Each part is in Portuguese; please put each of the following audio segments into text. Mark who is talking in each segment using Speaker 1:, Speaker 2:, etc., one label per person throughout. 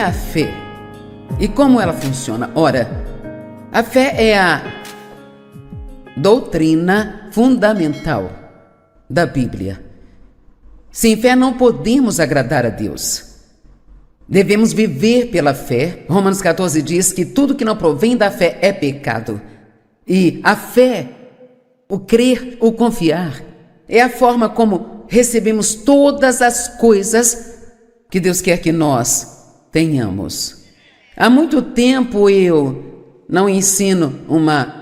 Speaker 1: é a fé? E como ela funciona? Ora, a fé é a doutrina fundamental da Bíblia. Sem fé não podemos agradar a Deus. Devemos viver pela fé. Romanos 14 diz que tudo que não provém da fé é pecado. E a fé, o crer, o confiar, é a forma como recebemos todas as coisas que Deus quer que nós tenhamos. Há muito tempo eu não ensino uma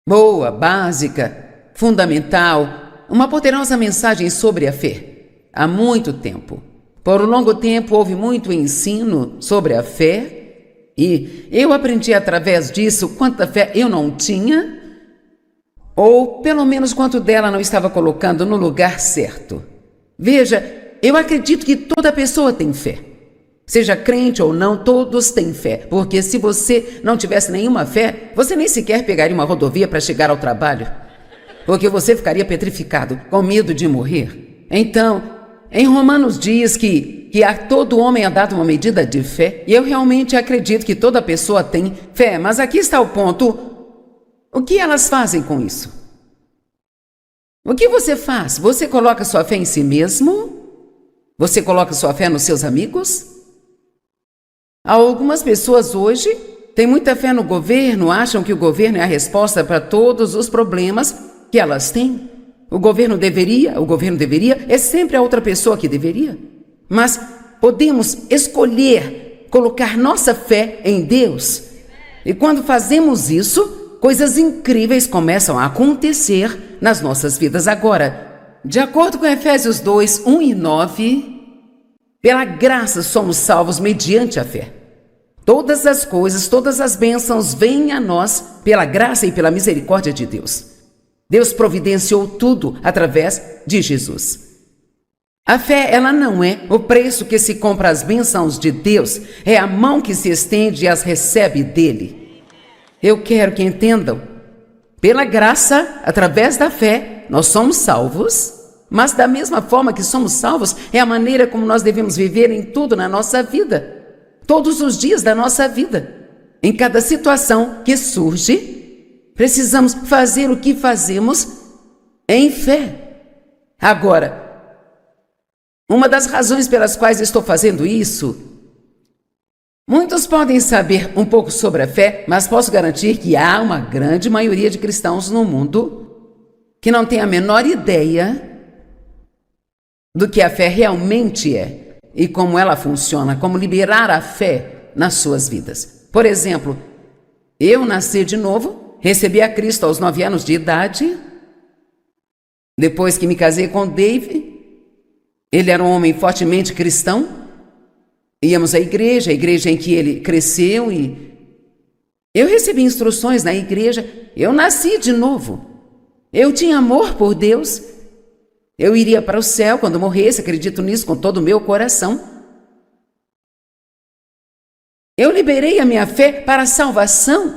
Speaker 1: boa, básica, fundamental, uma poderosa mensagem sobre a fé. Há muito tempo. Por um longo tempo houve muito ensino sobre a fé e eu aprendi através disso quanta fé eu não tinha, ou pelo menos quanto dela não estava colocando no lugar certo. Veja, eu acredito que toda pessoa tem fé. Seja crente ou não, todos têm fé. Porque se você não tivesse nenhuma fé, você nem sequer pegaria uma rodovia para chegar ao trabalho. Porque você ficaria petrificado, com medo de morrer. Então, em Romanos diz que a todo homem é dado uma medida de fé. E eu realmente acredito que toda pessoa tem fé. Mas aqui está o ponto. O que elas fazem com isso? O que você faz? Você coloca sua fé em si mesmo? Você coloca sua fé nos seus amigos? Algumas pessoas hoje têm muita fé no governo, acham que o governo é a resposta para todos os problemas que elas têm. O governo deveria, é sempre a outra pessoa que deveria. Mas podemos escolher colocar nossa fé em Deus. E quando fazemos isso, coisas incríveis começam a acontecer nas nossas vidas. Agora, de acordo com Efésios 2, 1 e 9, pela graça somos salvos mediante a fé. Todas as coisas, todas as bênçãos vêm a nós pela graça e pela misericórdia de Deus. Deus providenciou tudo através de Jesus. A fé, ela não é o preço que se compra as bênçãos de Deus, é a mão que se estende e as recebe dele. Eu quero que entendam, pela graça, através da fé, nós somos salvos, mas da mesma forma que somos salvos, é a maneira como nós devemos viver em tudo na nossa vida. Todos os dias da nossa vida. Em cada situação que surge, precisamos fazer o que fazemos em fé. Agora, uma das razões pelas quais estou fazendo isso, muitos podem saber um pouco sobre a fé, mas posso garantir que há uma grande maioria de cristãos no mundo que não tem a menor ideia do que a fé realmente é. E como ela funciona, como liberar a fé nas suas vidas. Por exemplo, eu nasci de novo, recebi a Cristo aos 9 anos de idade. Depois que me casei com Dave, ele era um homem fortemente cristão. Íamos à igreja em que ele cresceu e eu recebi instruções na igreja. Eu nasci de novo. Eu tinha amor por Deus. Eu iria para o céu quando morresse, acredito nisso com todo o meu coração. Eu liberei a minha fé para a salvação,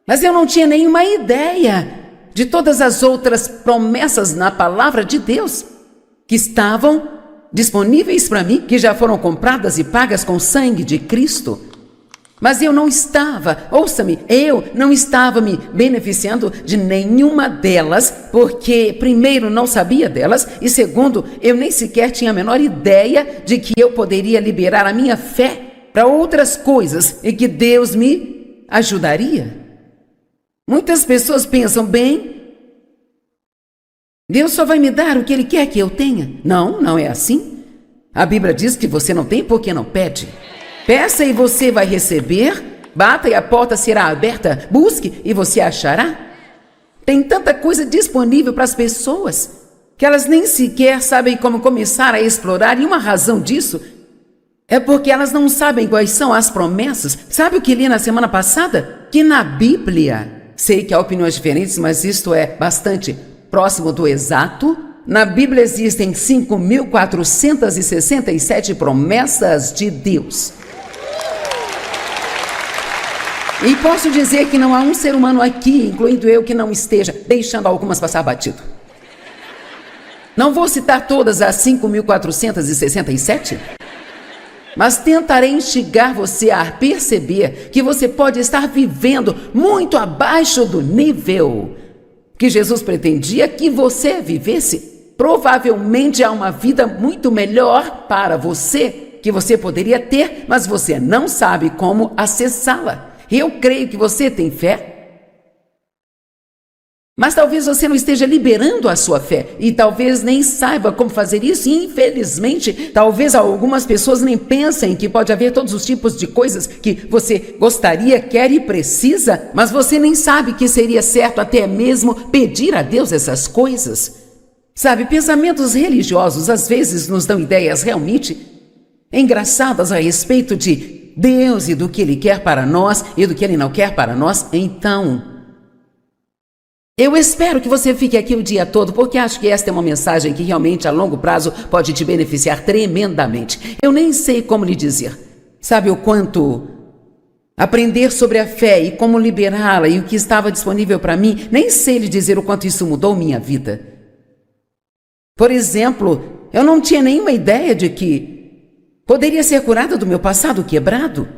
Speaker 1: mas eu não tinha nenhuma ideia de todas as outras promessas na palavra de Deus que estavam disponíveis para mim, que já foram compradas e pagas com o sangue de Cristo. Mas eu não estava, ouça-me, eu não estava me beneficiando de nenhuma delas, porque primeiro não sabia delas e segundo, eu nem sequer tinha a menor ideia de que eu poderia liberar a minha fé para outras coisas e que Deus me ajudaria. Muitas pessoas pensam, bem, Deus só vai me dar o que Ele quer que eu tenha. Não, não é assim. A Bíblia diz que você não tem porque não pede. Peça e você vai receber, bata e a porta será aberta, busque e você achará. Tem tanta coisa disponível para as pessoas que elas nem sequer sabem como começar a explorar, e uma razão disso é porque elas não sabem quais são as promessas. Sabe o que li na semana passada? Que na Bíblia, sei que há opiniões diferentes, mas isto é bastante próximo do exato. Na Bíblia existem 5.467 promessas de Deus. E posso dizer que não há um ser humano aqui, incluindo eu, que não esteja deixando algumas passar batido. Não vou citar todas as 5.467, mas tentarei instigar você a perceber que você pode estar vivendo muito abaixo do nível que Jesus pretendia que você vivesse. Provavelmente há uma vida muito melhor para você que você poderia ter, mas você não sabe como acessá-la. Eu creio que você tem fé, mas talvez você não esteja liberando a sua fé e talvez nem saiba como fazer isso. E, infelizmente, talvez algumas pessoas nem pensem que pode haver todos os tipos de coisas que você gostaria, quer e precisa, mas você nem sabe que seria certo até mesmo pedir a Deus essas coisas. Sabe, pensamentos religiosos às vezes nos dão ideias realmente engraçadas a respeito de Deus e do que Ele quer para nós e do que Ele não quer para nós. Então, eu espero que você fique aqui o dia todo, porque acho que esta é uma mensagem que realmente a longo prazo pode te beneficiar tremendamente. Eu nem sei como lhe dizer. Sabe o quanto aprender sobre a fé e como liberá-la e o que estava disponível para mim, nem sei lhe dizer o quanto isso mudou minha vida. Por exemplo, eu não tinha nenhuma ideia de que poderia ser curada do meu passado quebrado.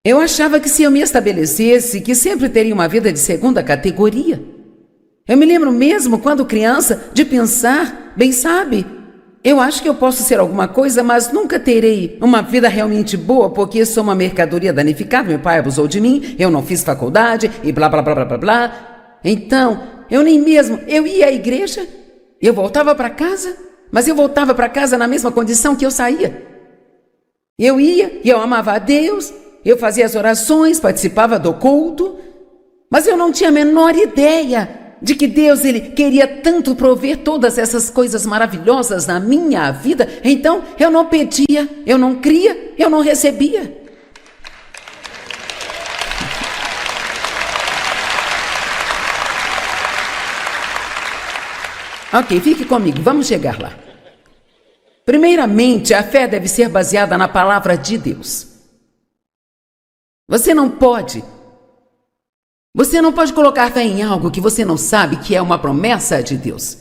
Speaker 1: Eu achava que se eu me estabelecesse, que sempre teria uma vida de segunda categoria. Eu me lembro mesmo, quando criança, de pensar, bem sabe, eu acho que eu posso ser alguma coisa, mas nunca terei uma vida realmente boa, porque sou uma mercadoria danificada, meu pai abusou de mim, eu não fiz faculdade e blá, blá, blá, blá, blá, blá. Então, eu ia à igreja, eu voltava para casa, mas eu voltava para casa na mesma condição que eu saía. Eu ia e eu amava a Deus, eu fazia as orações, participava do culto, mas eu não tinha a menor ideia de que Deus ele queria tanto prover todas essas coisas maravilhosas na minha vida. Então eu não pedia, eu não cria, eu não recebia. Ok, fique comigo, vamos chegar lá. Primeiramente, a fé deve ser baseada na palavra de Deus. Você não pode colocar fé em algo que você não sabe que é uma promessa de Deus.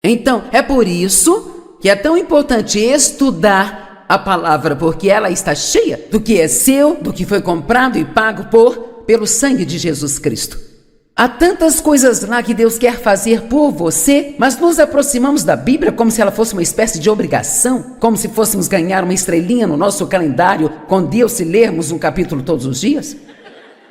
Speaker 1: Então, é por isso que é tão importante estudar a palavra, porque ela está cheia do que é seu, do que foi comprado e pago pelo sangue de Jesus Cristo. Há tantas coisas lá que Deus quer fazer por você, mas nos aproximamos da Bíblia como se ela fosse uma espécie de obrigação, como se fôssemos ganhar uma estrelinha no nosso calendário com Deus se lermos um capítulo todos os dias.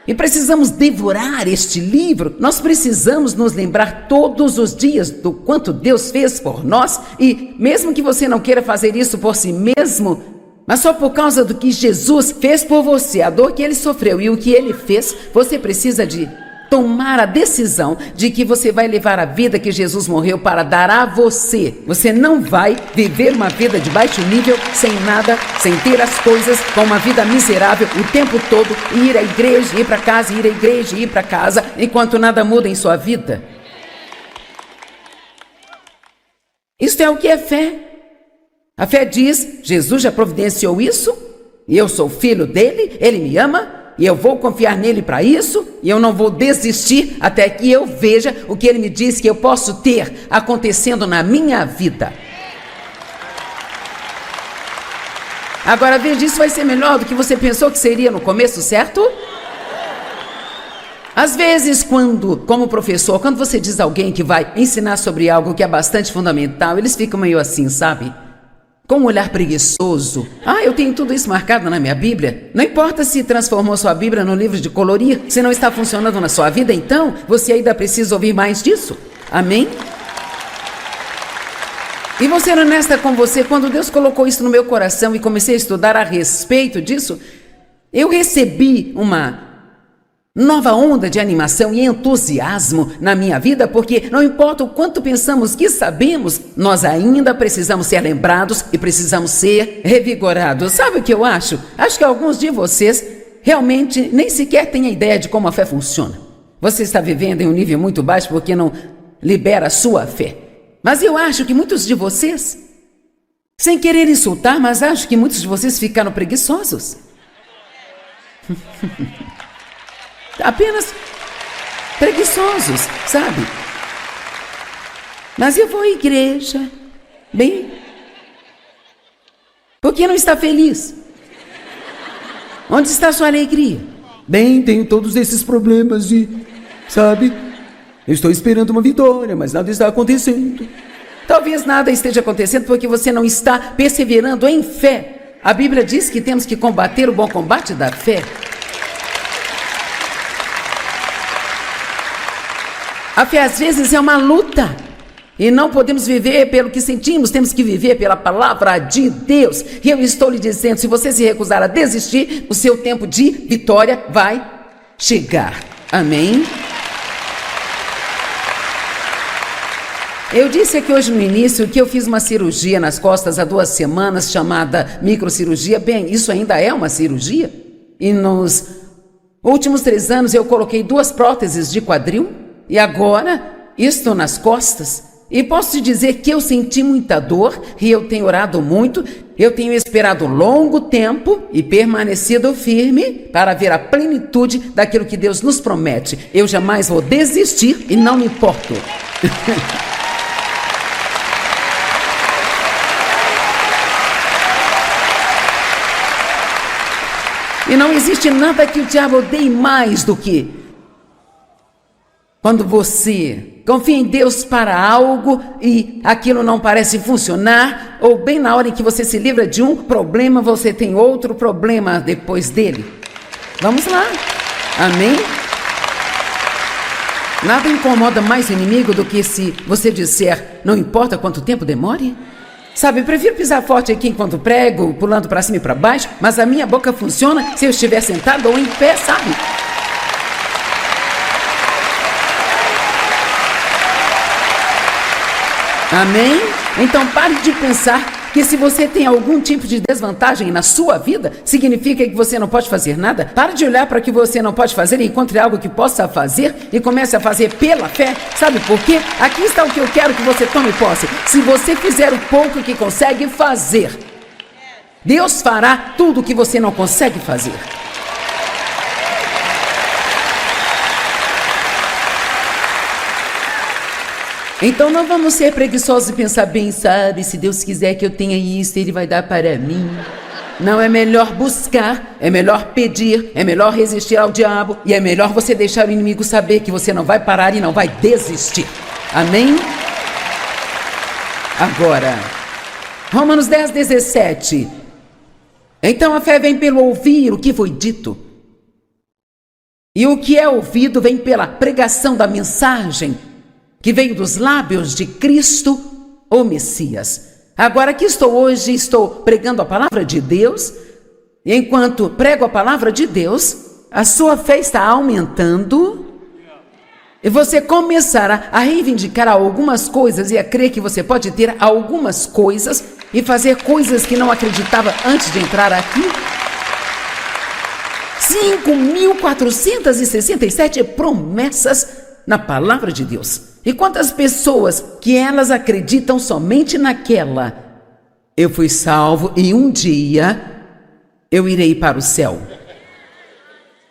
Speaker 1: E precisamos devorar este livro, nós precisamos nos lembrar todos os dias do quanto Deus fez por nós, e mesmo que você não queira fazer isso por si mesmo, mas só por causa do que Jesus fez por você, a dor que Ele sofreu e o que Ele fez, você precisa de tomar a decisão de que você vai levar a vida que Jesus morreu para dar a você. Você não vai viver uma vida de baixo nível, sem nada, sem ter as coisas, com uma vida miserável o tempo todo, e ir à igreja, ir para casa, ir à igreja, ir para casa, enquanto nada muda em sua vida. Isto é o que é fé. A fé diz, Jesus já providenciou isso, e eu sou filho dele, ele me ama, e eu vou confiar nele para isso, e eu não vou desistir até que eu veja o que ele me diz que eu posso ter acontecendo na minha vida. Agora veja, isso vai ser melhor do que você pensou que seria no começo, certo? Às vezes, como professor, quando você diz a alguém que vai ensinar sobre algo que é bastante fundamental, eles ficam meio assim, sabe? Com um olhar preguiçoso. Eu tenho tudo isso marcado na minha Bíblia. Não importa se transformou sua Bíblia no livro de colorir, se não está funcionando na sua vida, então você ainda precisa ouvir mais disso. Amém? E vou ser honesta com você, quando Deus colocou isso no meu coração e comecei a estudar a respeito disso, eu recebi uma nova onda de animação e entusiasmo na minha vida, porque não importa o quanto pensamos que sabemos, nós ainda precisamos ser lembrados e precisamos ser revigorados. Sabe o que eu acho? Acho que alguns de vocês realmente nem sequer têm a ideia de como a fé funciona. Você está vivendo em um nível muito baixo porque não libera a sua fé. Mas eu acho que muitos de vocês, sem querer insultar, mas acho que muitos de vocês ficaram preguiçosos. Apenas preguiçosos, sabe? Mas eu vou à igreja, bem, Por que não está feliz? Onde está sua alegria?
Speaker 2: Bem, tenho todos esses problemas e, sabe, eu estou esperando uma vitória, mas nada está acontecendo.
Speaker 1: Talvez nada esteja acontecendo porque você não está perseverando em fé. A Bíblia diz que temos que combater o bom combate da fé. A fé às vezes é uma luta. E não podemos viver pelo que sentimos, temos que viver pela palavra de Deus. E eu estou lhe dizendo, se você se recusar a desistir, o seu tempo de vitória vai chegar. Amém? Eu disse aqui hoje no início que eu fiz uma cirurgia nas costas há 2 semanas, chamada microcirurgia. Bem, isso ainda é uma cirurgia. E nos últimos 3 anos eu coloquei 2 próteses de quadril. E agora estou nas costas. E posso te dizer que eu senti muita dor e eu tenho orado muito. Eu tenho esperado longo tempo e permanecido firme para ver a plenitude daquilo que Deus nos promete. Eu jamais vou desistir e não me importo. E não existe nada que o diabo odeie mais do que quando você confia em Deus para algo e aquilo não parece funcionar, ou bem na hora em que você se livra de um problema, você tem outro problema depois dele. Vamos lá. Amém? Nada incomoda mais o inimigo do que se você disser, não importa quanto tempo demore. Sabe, eu prefiro pisar forte aqui enquanto prego, pulando para cima e para baixo, mas a minha boca funciona se eu estiver sentado ou em pé, sabe? Amém? Então pare de pensar que se você tem algum tipo de desvantagem na sua vida, significa que você não pode fazer nada. Pare de olhar para o que você não pode fazer e encontre algo que possa fazer e comece a fazer pela fé. Sabe por quê? Aqui está o que eu quero que você tome posse. Se você fizer o pouco que consegue fazer, Deus fará tudo o que você não consegue fazer. Então não vamos ser preguiçosos e pensar bem, sabe, se Deus quiser que eu tenha isso, Ele vai dar para mim. Não, é melhor buscar, é melhor pedir, é melhor resistir ao diabo e é melhor você deixar o inimigo saber que você não vai parar e não vai desistir. Amém? Agora, Romanos 10, 17. Então a fé vem pelo ouvir o que foi dito. E o que é ouvido vem pela pregação da mensagem que veio dos lábios de Cristo, o Messias. Agora aqui estou hoje, estou pregando a palavra de Deus, e enquanto prego a palavra de Deus, a sua fé está aumentando, e você começará a reivindicar algumas coisas e a crer que você pode ter algumas coisas e fazer coisas que não acreditava antes de entrar aqui. 5.467 promessas na palavra de Deus. E quantas pessoas que elas acreditam somente naquela, eu fui salvo e um dia eu irei para o céu.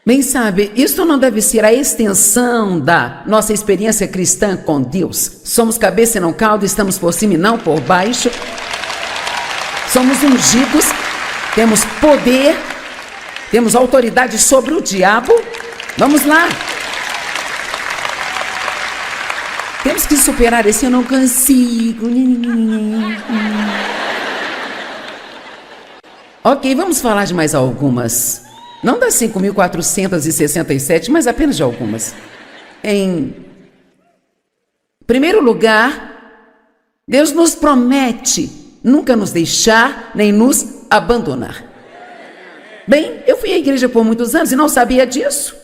Speaker 1: Bem, sabe, isso não deve ser a extensão da nossa experiência cristã com Deus. Somos cabeça e não cauda, estamos por cima e não por baixo. Somos ungidos, temos poder, temos autoridade sobre o diabo. Vamos lá. Temos que superar esse eu não consigo. Ok, vamos falar de mais algumas. Não das 5.467, mas apenas de algumas. Em primeiro lugar, Deus nos promete nunca nos deixar nem nos abandonar. Bem, eu fui à igreja por muitos anos e não sabia disso.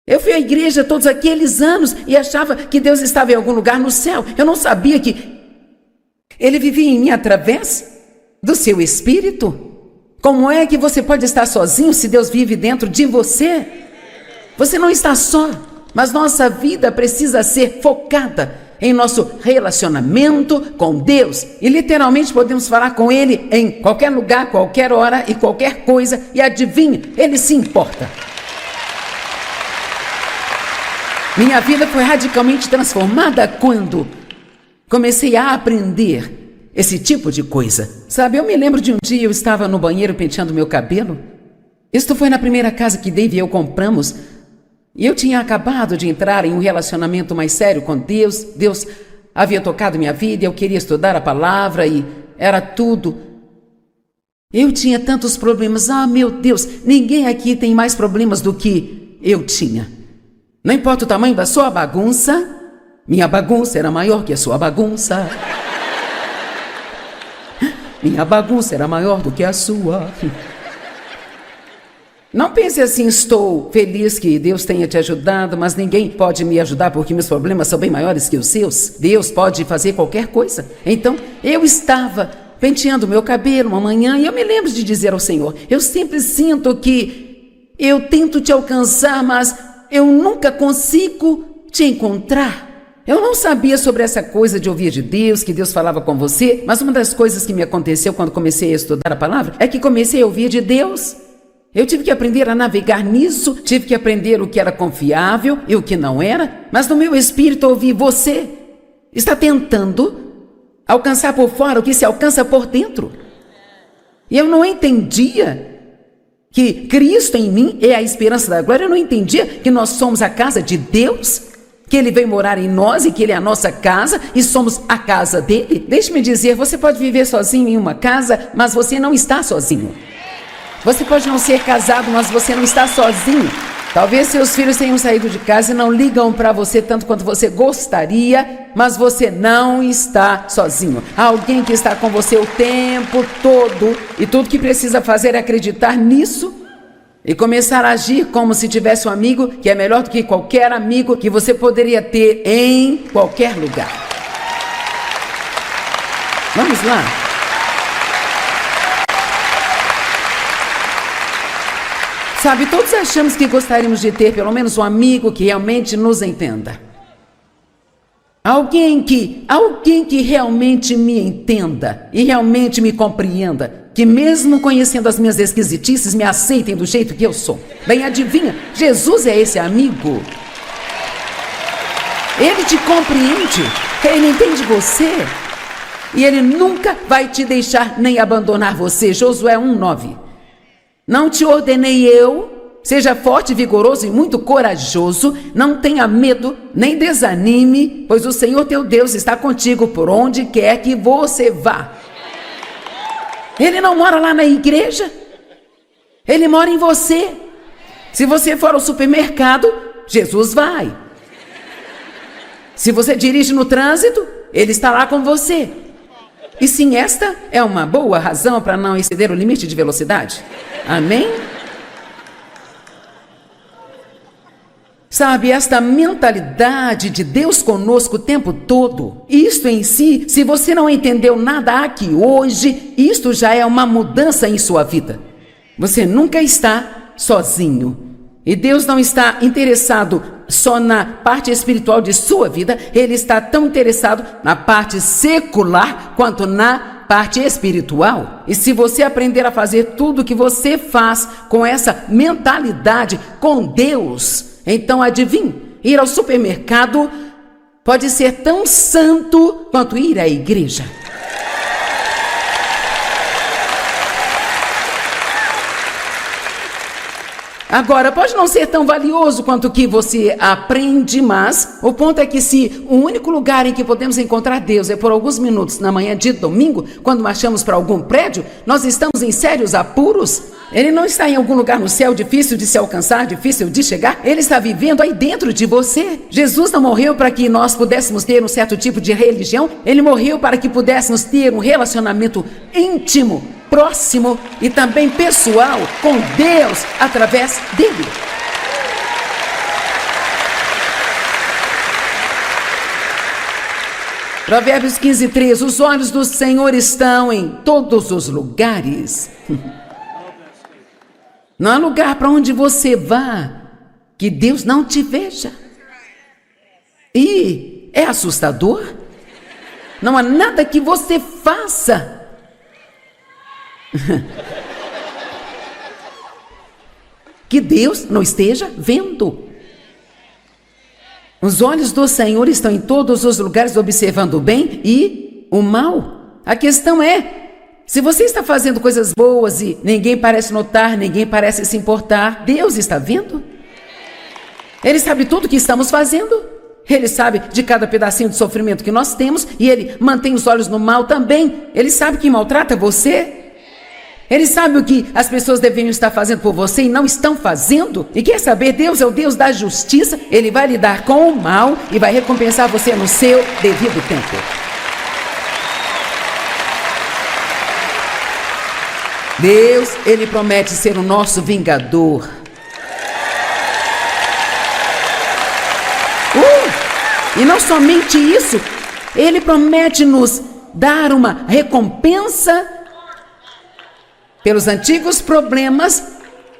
Speaker 1: Eu fui à igreja todos aqueles anos e achava que Deus estava em algum lugar no céu. Eu não sabia que Ele vivia em mim através do seu Espírito. Como é que você pode estar sozinho se Deus vive dentro de você? Você não está só, mas nossa vida precisa ser focada em nosso relacionamento com Deus. E literalmente podemos falar com Ele em qualquer lugar, qualquer hora e qualquer coisa. E adivinhe, Ele se importa. Minha vida foi radicalmente transformada quando comecei a aprender esse tipo de coisa. Sabe, eu me lembro de um dia eu estava no banheiro penteando meu cabelo. Isto foi na primeira casa que Dave e eu compramos. E eu tinha acabado de entrar em um relacionamento mais sério com Deus. Deus havia tocado minha vida, eu queria estudar a palavra e era tudo. Eu tinha tantos problemas. Ah, meu Deus, ninguém aqui tem mais problemas do que eu tinha. Não importa o tamanho da sua bagunça, minha bagunça era maior que a sua bagunça. Minha bagunça era maior do que a sua. Não pense assim, estou feliz que Deus tenha te ajudado, mas ninguém pode me ajudar porque meus problemas são bem maiores que os seus. Deus pode fazer qualquer coisa. Então, eu estava penteando meu cabelo uma manhã e eu me lembro de dizer ao Senhor, eu sempre sinto que eu tento te alcançar, mas eu nunca consigo te encontrar. Eu não sabia sobre essa coisa de ouvir de Deus, que Deus falava com você, mas uma das coisas que me aconteceu quando comecei a estudar a palavra é que comecei a ouvir de Deus. Eu tive que aprender a navegar nisso, tive que aprender o que era confiável e o que não era, mas no meu espírito ouvi, você está tentando alcançar por fora o que se alcança por dentro. E eu não entendia que Cristo em mim é a esperança da glória, eu não entendia que nós somos a casa de Deus, que Ele veio morar em nós e que Ele é a nossa casa e somos a casa dEle. Deixe-me dizer, você pode viver sozinho em uma casa, mas você não está sozinho. Você pode não ser casado, mas você não está sozinho. Talvez seus filhos tenham saído de casa e não ligam para você tanto quanto você gostaria, mas você não está sozinho. Há alguém que está com você o tempo todo e tudo que precisa fazer é acreditar nisso e começar a agir como se tivesse um amigo que é melhor do que qualquer amigo que você poderia ter em qualquer lugar. Vamos lá. Sabe, todos achamos que gostaríamos de ter pelo menos um amigo que realmente nos entenda. Alguém que realmente me entenda e realmente me compreenda, que mesmo conhecendo as minhas esquisitices, me aceitem do jeito que eu sou. Bem, adivinha, Jesus é esse amigo. Ele te compreende, ele entende você e ele nunca vai te deixar nem abandonar você. Josué 1:9. Não te ordenei eu, seja forte, vigoroso e muito corajoso, não tenha medo, nem desanime, pois o Senhor teu Deus está contigo por onde quer que você vá. Ele não mora lá na igreja, ele mora em você. Se você for ao supermercado, Jesus vai. Se você dirige no trânsito, ele está lá com você. E sim, esta é uma boa razão para não exceder o limite de velocidade. Amém? Sabe, esta mentalidade de Deus conosco o tempo todo, isto em si, se você não entendeu nada aqui hoje, isto já é uma mudança em sua vida. Você nunca está sozinho. E Deus não está interessado só na parte espiritual de sua vida, Ele está tão interessado na parte secular quanto na parte espiritual. E se você aprender a fazer tudo o que você faz com essa mentalidade com Deus, então adivinhe, ir ao supermercado pode ser tão santo quanto ir à igreja. Agora, pode não ser tão valioso quanto o que você aprende, mas o ponto é que se o único lugar em que podemos encontrar Deus é por alguns minutos na manhã de domingo, quando marchamos para algum prédio, nós estamos em sérios apuros. Ele não está em algum lugar no céu difícil de se alcançar, difícil de chegar. Ele está vivendo aí dentro de você. Jesus não morreu para que nós pudéssemos ter um certo tipo de religião. Ele morreu para que pudéssemos ter um relacionamento íntimo, próximo e também pessoal com Deus através dele. Provérbios 15:3. Os olhos do Senhor estão em todos os lugares. Não há lugar para onde você vá que Deus não te veja. E é assustador. Não há nada que você faça que Deus não esteja vendo. Os olhos do Senhor estão em todos os lugares, observando o bem e o mal. A questão é, se você está fazendo coisas boas e ninguém parece notar, ninguém parece se importar, Deus está vendo? Ele sabe tudo o que estamos fazendo. Ele sabe de cada pedacinho de sofrimento que nós temos e Ele mantém os olhos no mal também. Ele sabe que maltrata você. Ele sabe o que as pessoas deveriam estar fazendo por você e não estão fazendo. E quer saber, Deus é o Deus da justiça. Ele vai lidar com o mal e vai recompensar você no seu devido tempo. Deus, Ele promete ser o nosso vingador. E não somente isso, Ele promete nos dar uma recompensa pelos antigos problemas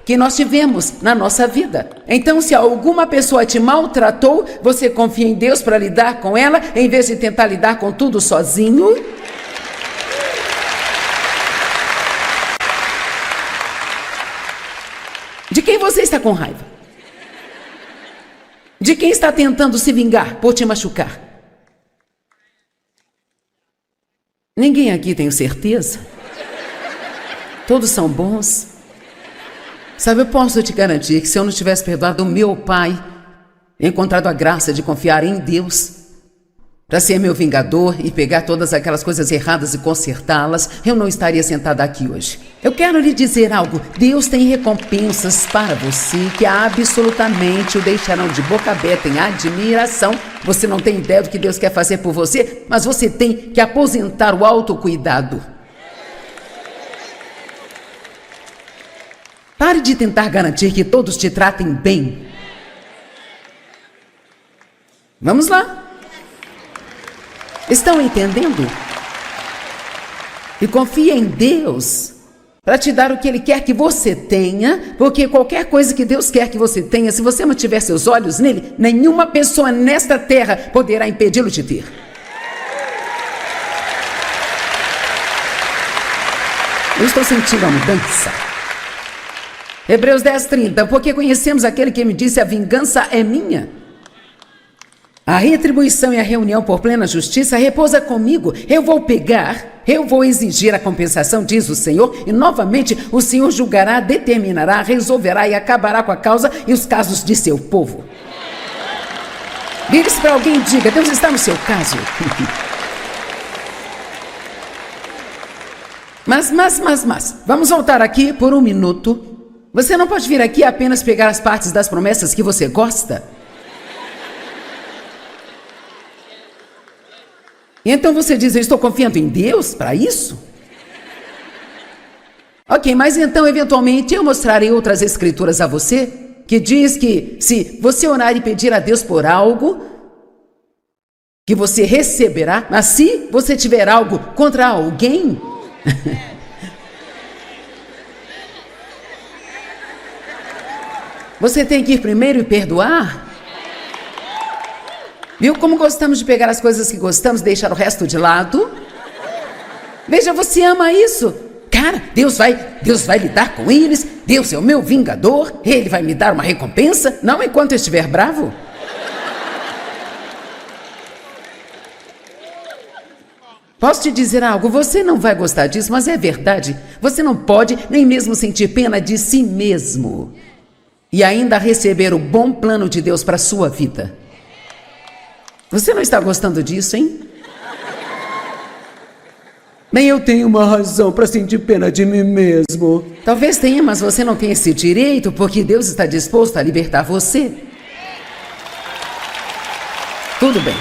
Speaker 1: que nós tivemos na nossa vida. Então, se alguma pessoa te maltratou, você confia em Deus para lidar com ela, em vez de tentar lidar com tudo sozinho. De quem você está com raiva? De quem está tentando se vingar por te machucar? Ninguém aqui tem certeza. Todos são bons. Sabe, eu posso te garantir que se eu não tivesse perdoado o meu pai, encontrado a graça de confiar em Deus para ser meu vingador e pegar todas aquelas coisas erradas e consertá-las, eu não estaria sentada aqui hoje. Eu quero lhe dizer algo. Deus tem recompensas para você que absolutamente o deixarão de boca aberta em admiração. Você não tem ideia do que Deus quer fazer por você, mas você tem que aposentar o autocuidado. Pare de tentar garantir que todos te tratem bem. Vamos lá. Estão entendendo? E confia em Deus para te dar o que Ele quer que você tenha, porque qualquer coisa que Deus quer que você tenha, se você mantiver seus olhos nele, nenhuma pessoa nesta terra poderá impedi-lo de ter. Eu estou sentindo a mudança. Hebreus 10:30, porque conhecemos aquele que me disse, a vingança é minha. A retribuição e a reunião por plena justiça repousa comigo. Eu vou pegar, eu vou exigir a compensação, diz o Senhor, e novamente o Senhor julgará, determinará, resolverá e acabará com a causa e os casos de seu povo. Vire-se para alguém e diga, Deus está no seu caso. Mas, vamos voltar aqui por um minuto. Você não pode vir aqui apenas pegar as partes das promessas que você gosta. E então você diz, eu estou confiando em Deus para isso? Ok, mas então eventualmente eu mostrarei outras escrituras a você, que diz que se você orar e pedir a Deus por algo, que você receberá, mas se você tiver algo contra alguém, você tem que ir primeiro e perdoar. Viu como gostamos de pegar as coisas que gostamos e deixar o resto de lado? Veja, você ama isso. Cara, Deus vai lidar com eles. Deus é o meu vingador. Ele vai me dar uma recompensa, não enquanto eu estiver bravo. Posso te dizer algo? Você não vai gostar disso, mas é verdade. Você não pode nem mesmo sentir pena de si mesmo e ainda receber o bom plano de Deus para a sua vida. Você não está gostando disso, hein?
Speaker 2: Nem eu tenho uma razão para sentir pena de mim mesmo.
Speaker 1: Talvez tenha, mas você não tem esse direito, porque Deus está disposto a libertar você. Tudo bem.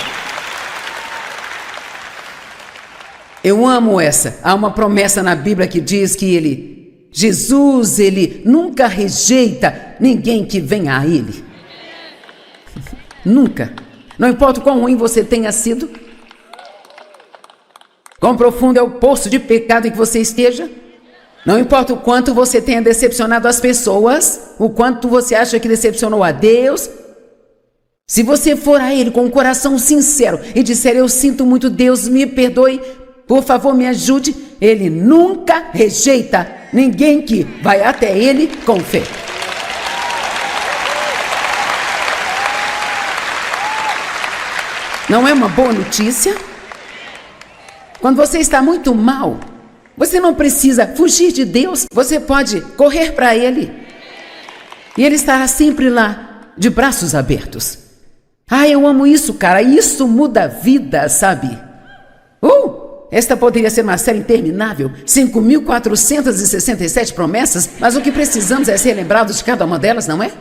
Speaker 1: Eu amo essa. Há uma promessa na Bíblia que diz que Jesus, ele nunca rejeita ninguém que venha a ele. Nunca. Não importa o quão ruim você tenha sido, quão profundo é o poço de pecado em que você esteja, não importa o quanto você tenha decepcionado as pessoas, o quanto você acha que decepcionou a Deus, se você for a Ele com um coração sincero e disser, eu sinto muito, Deus me perdoe, por favor me ajude, Ele nunca rejeita ninguém que vai até Ele com fé. Não é uma boa notícia? Quando você está muito mal, você não precisa fugir de Deus, você pode correr para Ele. E Ele estará sempre lá, de braços abertos. Ah, eu amo isso, cara, isso muda a vida, sabe? Esta poderia ser uma série interminável, 5.467 promessas, mas o que precisamos é ser lembrados de cada uma delas, não é?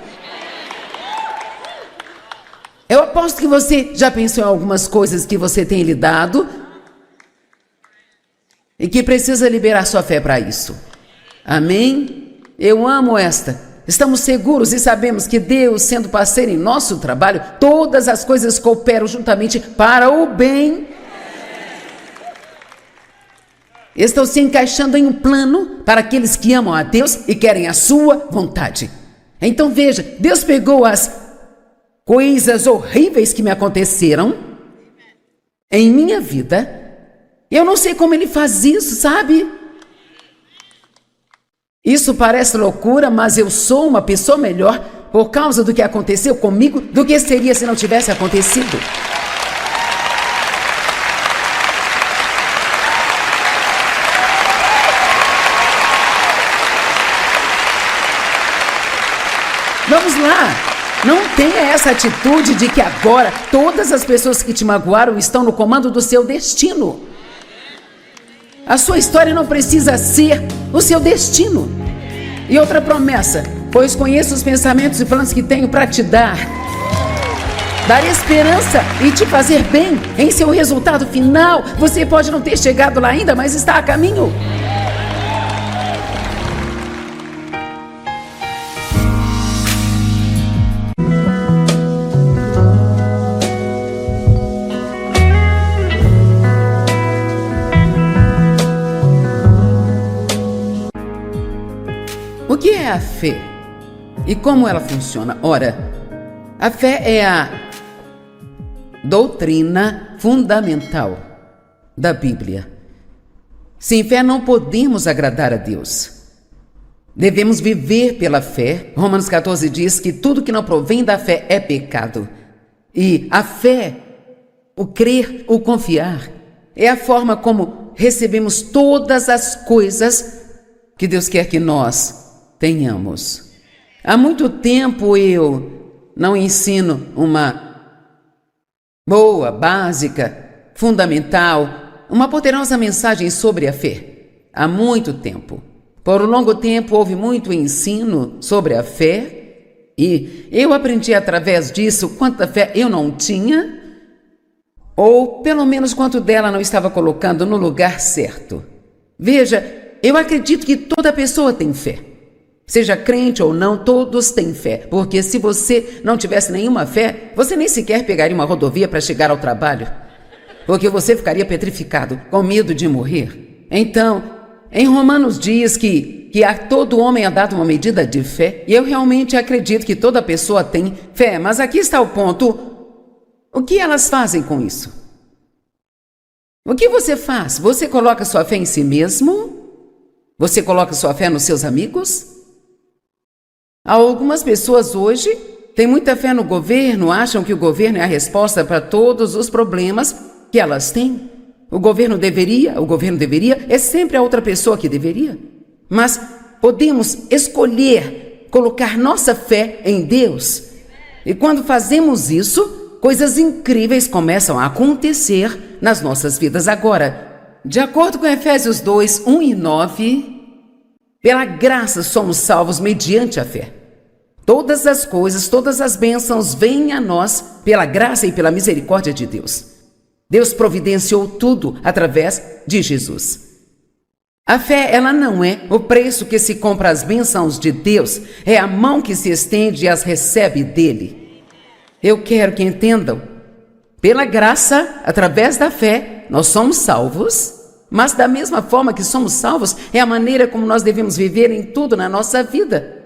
Speaker 1: Eu aposto que você já pensou em algumas coisas que você tem lidado e que precisa liberar sua fé para isso. Amém? Eu amo esta. Estamos seguros e sabemos que Deus, sendo parceiro em nosso trabalho, todas as coisas cooperam juntamente para o bem. Estão se encaixando em um plano para aqueles que amam a Deus e querem a sua vontade. Então veja, Deus pegou as coisas horríveis que me aconteceram em minha vida. Eu não sei como Ele faz isso, sabe? Isso parece loucura, mas eu sou uma pessoa melhor por causa do que aconteceu comigo do que seria se não tivesse acontecido. Vamos lá, não tenha essa atitude de que agora todas as pessoas que te magoaram estão no comando do seu destino. A sua história não precisa ser o seu destino. E outra promessa, pois conheço os pensamentos e planos que tenho para te dar esperança e te fazer bem em seu resultado final. Você pode não ter chegado lá ainda, mas está a caminho. O que é a fé? E como ela funciona? Ora, a fé é a doutrina fundamental da Bíblia. Sem fé não podemos agradar a Deus. Devemos viver pela fé. Romanos 14 diz que tudo que não provém da fé é pecado. E a fé, o crer, o confiar, é a forma como recebemos todas as coisas que Deus quer que nós tenhamos. Há muito tempo eu não ensino uma boa, básica, fundamental, uma poderosa mensagem sobre a fé. Há muito tempo. Por um longo tempo houve muito ensino sobre a fé e eu aprendi através disso quanta fé eu não tinha, ou pelo menos quanto dela não estava colocando no lugar certo. Veja, eu acredito que toda pessoa tem fé. Seja crente ou não, todos têm fé. Porque se você não tivesse nenhuma fé, você nem sequer pegaria uma rodovia para chegar ao trabalho. Porque você ficaria petrificado, com medo de morrer. Então, em Romanos diz que a todo homem é dado uma medida de fé. E eu realmente acredito que toda pessoa tem fé. Mas aqui está o ponto. O que elas fazem com isso? O que você faz? Você coloca sua fé em si mesmo? Você coloca sua fé nos seus amigos? Algumas pessoas hoje têm muita fé no governo, acham que o governo é a resposta para todos os problemas que elas têm. O governo deveria, é sempre a outra pessoa que deveria. Mas podemos escolher colocar nossa fé em Deus. E quando fazemos isso, coisas incríveis começam a acontecer nas nossas vidas. Agora, de acordo com Efésios 2, 1 e 9... pela graça somos salvos mediante a fé. Todas as coisas, todas as bênçãos vêm a nós pela graça e pela misericórdia de Deus. Deus providenciou tudo através de Jesus. A fé, ela não é o preço que se compra as bênçãos de Deus, é a mão que se estende e as recebe dele. Eu quero que entendam, pela graça, através da fé, nós somos salvos. Mas da mesma forma que somos salvos, é a maneira como nós devemos viver em tudo na nossa vida.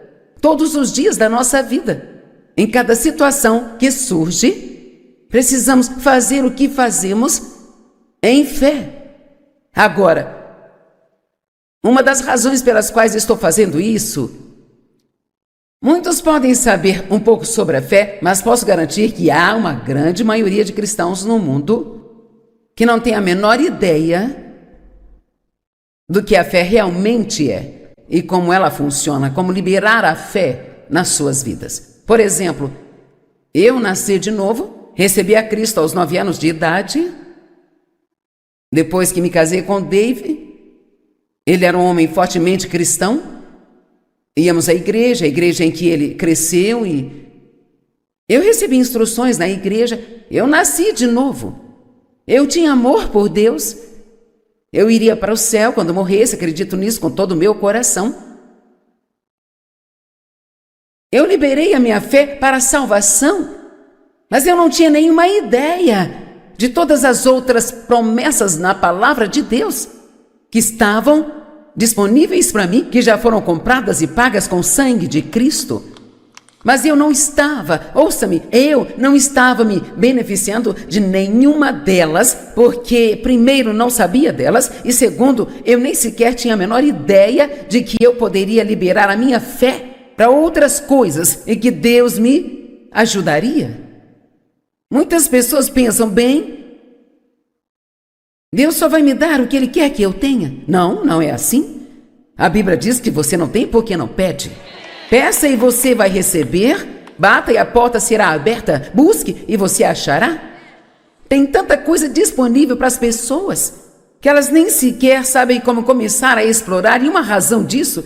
Speaker 1: Todos os dias da nossa vida. Em cada situação que surge, precisamos fazer o que fazemos em fé. Agora, uma das razões pelas quais estou fazendo isso, muitos podem saber um pouco sobre a fé, mas posso garantir que há uma grande maioria de cristãos no mundo que não tem a menor ideia do que a fé realmente é e como ela funciona, como liberar a fé nas suas vidas. Por exemplo, eu nasci de novo, recebi a Cristo aos 9 anos de idade, depois que me casei com o Dave. Ele era um homem fortemente cristão, íamos à igreja em que ele cresceu, e eu recebi instruções na igreja. Eu nasci de novo, eu tinha amor por Deus, eu iria para o céu quando morresse, acredito nisso com todo o meu coração. Eu liberei a minha fé para a salvação, mas eu não tinha nenhuma ideia de todas as outras promessas na palavra de Deus que estavam disponíveis para mim, que já foram compradas e pagas com o sangue de Cristo. Mas eu não estava, ouça-me, eu não estava me beneficiando de nenhuma delas, porque, primeiro, não sabia delas, e segundo, eu nem sequer tinha a menor ideia de que eu poderia liberar a minha fé para outras coisas e que Deus me ajudaria. Muitas pessoas pensam, bem, Deus só vai me dar o que Ele quer que eu tenha. Não, não é assim. A Bíblia diz que você não tem porque não pede. Peça e você vai receber, bata e a porta será aberta, busque e você achará. Tem tanta coisa disponível para as pessoas que elas nem sequer sabem como começar a explorar, e uma razão disso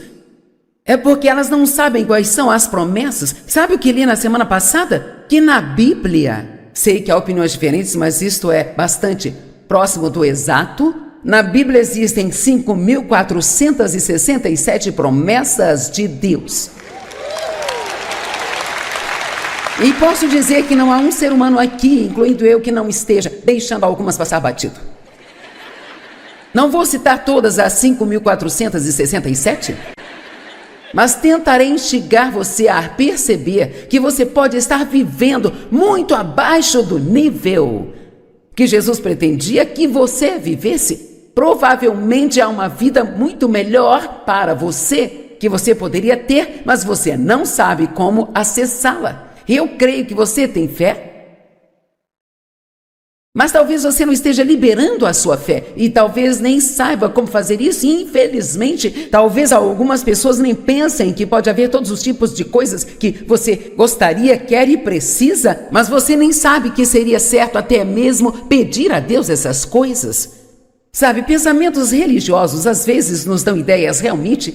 Speaker 1: é porque elas não sabem quais são as promessas. Sabe o que li na semana passada? Que na Bíblia, sei que há opiniões diferentes, mas isto é bastante próximo do exato. Na Bíblia existem 5.467 promessas de Deus. E posso dizer que não há um ser humano aqui, incluindo eu, que não esteja deixando algumas passar batido. Não vou citar todas as 5.467, mas tentarei instigar você a perceber que você pode estar vivendo muito abaixo do nível que Jesus pretendia que você vivesse. Provavelmente há uma vida muito melhor para você que você poderia ter, mas você não sabe como acessá-la. Eu creio que você tem fé, mas talvez você não esteja liberando a sua fé e talvez nem saiba como fazer isso. E, infelizmente, talvez algumas pessoas nem pensem que pode haver todos os tipos de coisas que você gostaria, quer e precisa, mas você nem sabe que seria certo até mesmo pedir a Deus essas coisas. Sabe, pensamentos religiosos às vezes nos dão ideias realmente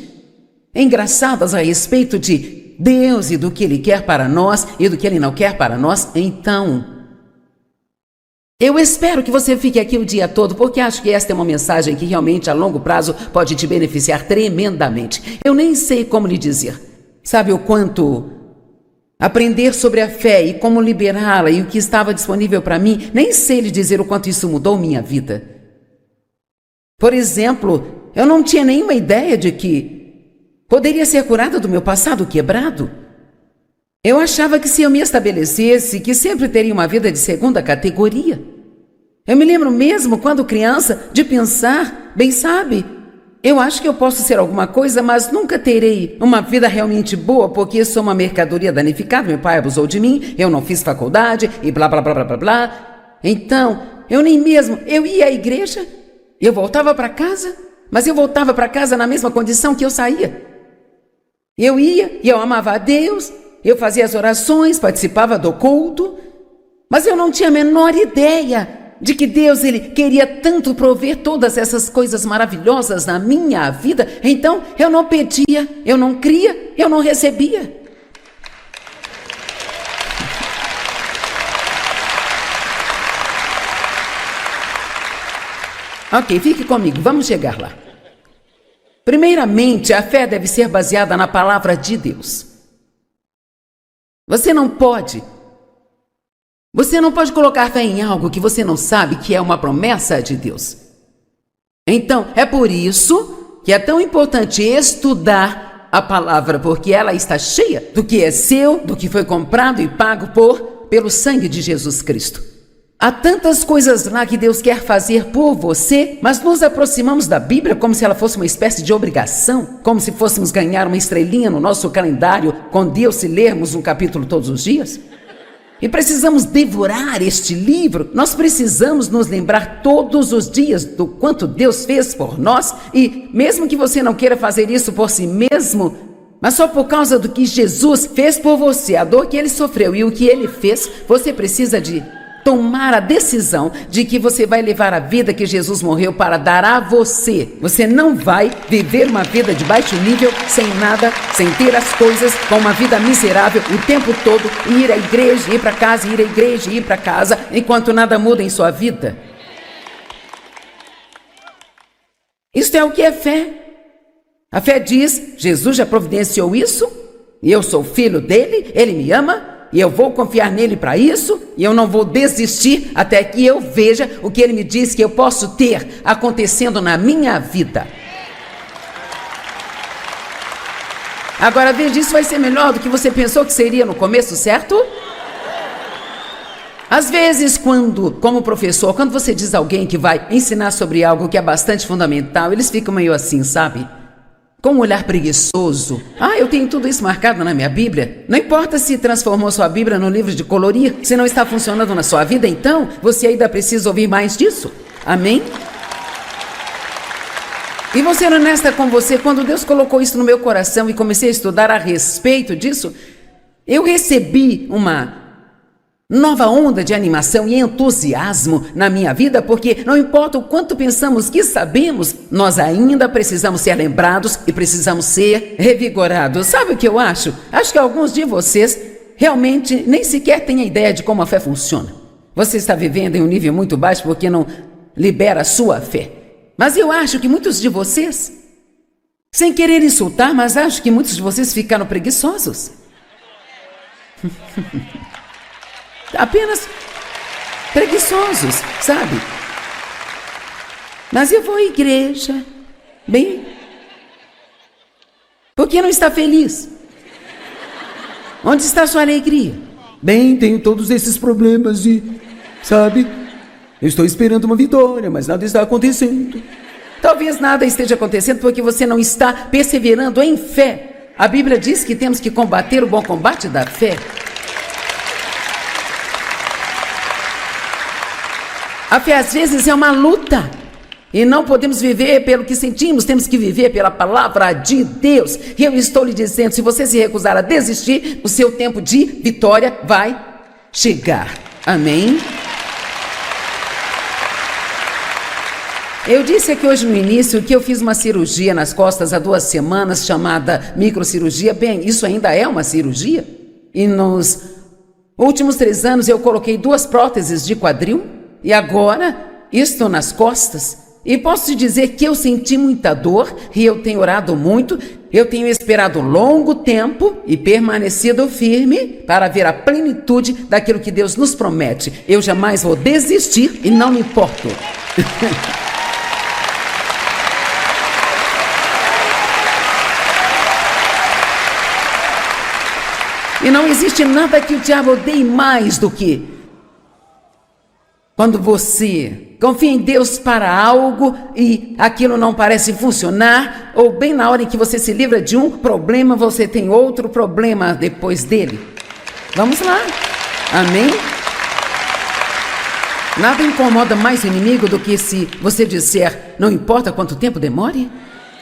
Speaker 1: engraçadas a respeito de Deus e do que Ele quer para nós e do que Ele não quer para nós. Então, eu espero que você fique aqui o dia todo, porque acho que esta é uma mensagem que realmente a longo prazo pode te beneficiar tremendamente. Eu nem sei como lhe dizer. Sabe o quanto aprender sobre a fé e como liberá-la e o que estava disponível para mim, nem sei lhe dizer o quanto isso mudou minha vida. Por exemplo, eu não tinha nenhuma ideia de que poderia ser curada do meu passado quebrado. Eu achava que se eu me estabelecesse, que sempre teria uma vida de segunda categoria. Eu me lembro mesmo, quando criança, de pensar, bem sabe, eu acho que eu posso ser alguma coisa, mas nunca terei uma vida realmente boa, porque sou uma mercadoria danificada, meu pai abusou de mim, eu não fiz faculdade e blá, blá, blá, blá, blá, blá. Então, eu ia à igreja, eu voltava para casa, mas eu voltava para casa na mesma condição que eu saía. Eu ia e eu amava a Deus, eu fazia as orações, participava do culto, mas eu não tinha a menor ideia de que Deus ele queria tanto prover todas essas coisas maravilhosas na minha vida. Então eu não pedia, eu não cria, eu não recebia. Ok, fique comigo, vamos chegar lá. Primeiramente, a fé deve ser baseada na palavra de Deus. Você não pode colocar fé em algo que você não sabe que é uma promessa de Deus. Então, é por isso que é tão importante estudar a palavra, porque ela está cheia do que é seu, do que foi comprado e pago pelo sangue de Jesus Cristo. Há tantas coisas lá que Deus quer fazer por você, mas nos aproximamos da Bíblia como se ela fosse uma espécie de obrigação, como se fôssemos ganhar uma estrelinha no nosso calendário com Deus se lermos um capítulo todos os dias. e precisamos devorar este livro. Nós precisamos nos lembrar todos os dias do quanto Deus fez por nós, e mesmo que você não queira fazer isso por si mesmo, mas só por causa do que Jesus fez por você, a dor que Ele sofreu e o que Ele fez, você precisa de tomar a decisão de que você vai levar a vida que Jesus morreu para dar a você. Você não vai viver uma vida de baixo nível, sem nada, sem ter as coisas, com uma vida miserável o tempo todo, e ir à igreja, ir para casa, ir à igreja, ir para casa, enquanto nada muda em sua vida. Isto é o que é fé. A fé diz: Jesus já providenciou isso, e eu sou filho dele, ele me ama, e eu vou confiar nele para isso, e eu não vou desistir até que eu veja o que ele me diz que eu posso ter acontecendo na minha vida. Agora veja, isso vai ser melhor do que você pensou que seria no começo, certo? Às vezes, como professor, quando você diz a alguém que vai ensinar sobre algo que é bastante fundamental, eles ficam meio assim, sabe? Com um olhar preguiçoso. Eu tenho tudo isso marcado na minha Bíblia. Não importa se transformou sua Bíblia num livro de colorir, se não está funcionando na sua vida, então você ainda precisa ouvir mais disso. Amém? E vou ser honesta com você, quando Deus colocou isso no meu coração e comecei a estudar a respeito disso, eu recebi uma nova onda de animação e entusiasmo na minha vida, porque não importa o quanto pensamos que sabemos, nós ainda precisamos ser lembrados e precisamos ser revigorados. Sabe o que eu acho? Acho que alguns de vocês realmente nem sequer têm a ideia de como a fé funciona. Você está vivendo em um nível muito baixo porque não libera a sua fé. Mas eu acho que muitos de vocês, sem querer insultar, mas acho que muitos de vocês ficaram preguiçosos. Apenas preguiçosos, sabe? Mas eu vou à igreja, bem, por que não está feliz? Onde está a sua alegria?
Speaker 2: Bem, tenho todos esses problemas e, sabe, eu estou esperando uma vitória, mas nada está acontecendo.
Speaker 1: Talvez nada esteja acontecendo porque você não está perseverando em fé. A Bíblia diz que temos que combater o bom combate da fé. A fé às vezes é uma luta, e não podemos viver pelo que sentimos, temos que viver pela palavra de Deus. E eu estou lhe dizendo, se você se recusar a desistir, o seu tempo de vitória vai chegar. Amém? Eu disse aqui hoje no início que eu fiz uma cirurgia nas costas há 2 semanas, chamada microcirurgia. Bem, isso ainda é uma cirurgia. E nos últimos 3 anos eu coloquei 2 próteses de quadril. E agora estou nas costas e posso te dizer que eu senti muita dor e eu tenho orado muito, eu tenho esperado longo tempo e permanecido firme para ver a plenitude daquilo que Deus nos promete. Eu jamais vou desistir e não me importo. E não existe nada que o diabo odeie mais do que quando você confia em Deus para algo e aquilo não parece funcionar, ou bem na hora em que você se livra de um problema, você tem outro problema depois dele. Vamos lá. Amém? Nada incomoda mais o inimigo do que se você disser, não importa quanto tempo demore.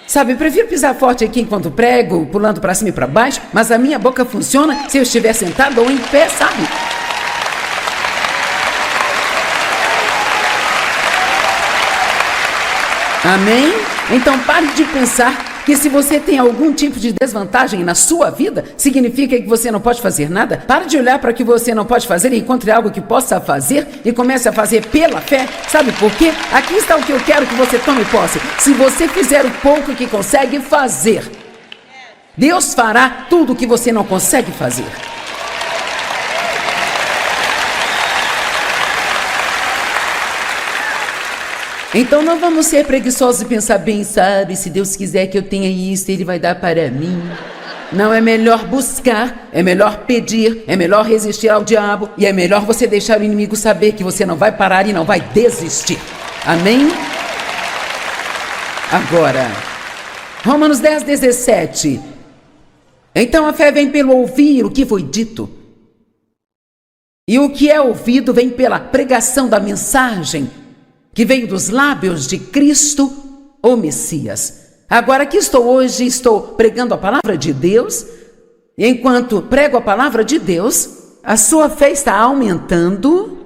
Speaker 1: Sabe, eu prefiro pisar forte aqui enquanto prego, pulando para cima e para baixo, mas a minha boca funciona se eu estiver sentado ou em pé, sabe? Amém? Então pare de pensar que se você tem algum tipo de desvantagem na sua vida, significa que você não pode fazer nada. Pare de olhar para o que você não pode fazer e encontre algo que possa fazer e comece a fazer pela fé. Sabe por quê? Aqui está o que eu quero que você tome posse. Se você fizer o pouco que consegue fazer, Deus fará tudo o que você não consegue fazer. Então não vamos ser preguiçosos e pensar bem, sabe, se Deus quiser que eu tenha isso, Ele vai dar para mim. Não, é melhor buscar, é melhor pedir, é melhor resistir ao diabo e é melhor você deixar o inimigo saber que você não vai parar e não vai desistir. Amém? Agora, Romanos 10:17. Então a fé vem pelo ouvir o que foi dito. E o que é ouvido vem pela pregação da mensagem que veio dos lábios de Cristo, o Messias. Agora aqui estou hoje, estou pregando a palavra de Deus. E enquanto prego a palavra de Deus, a sua fé está aumentando.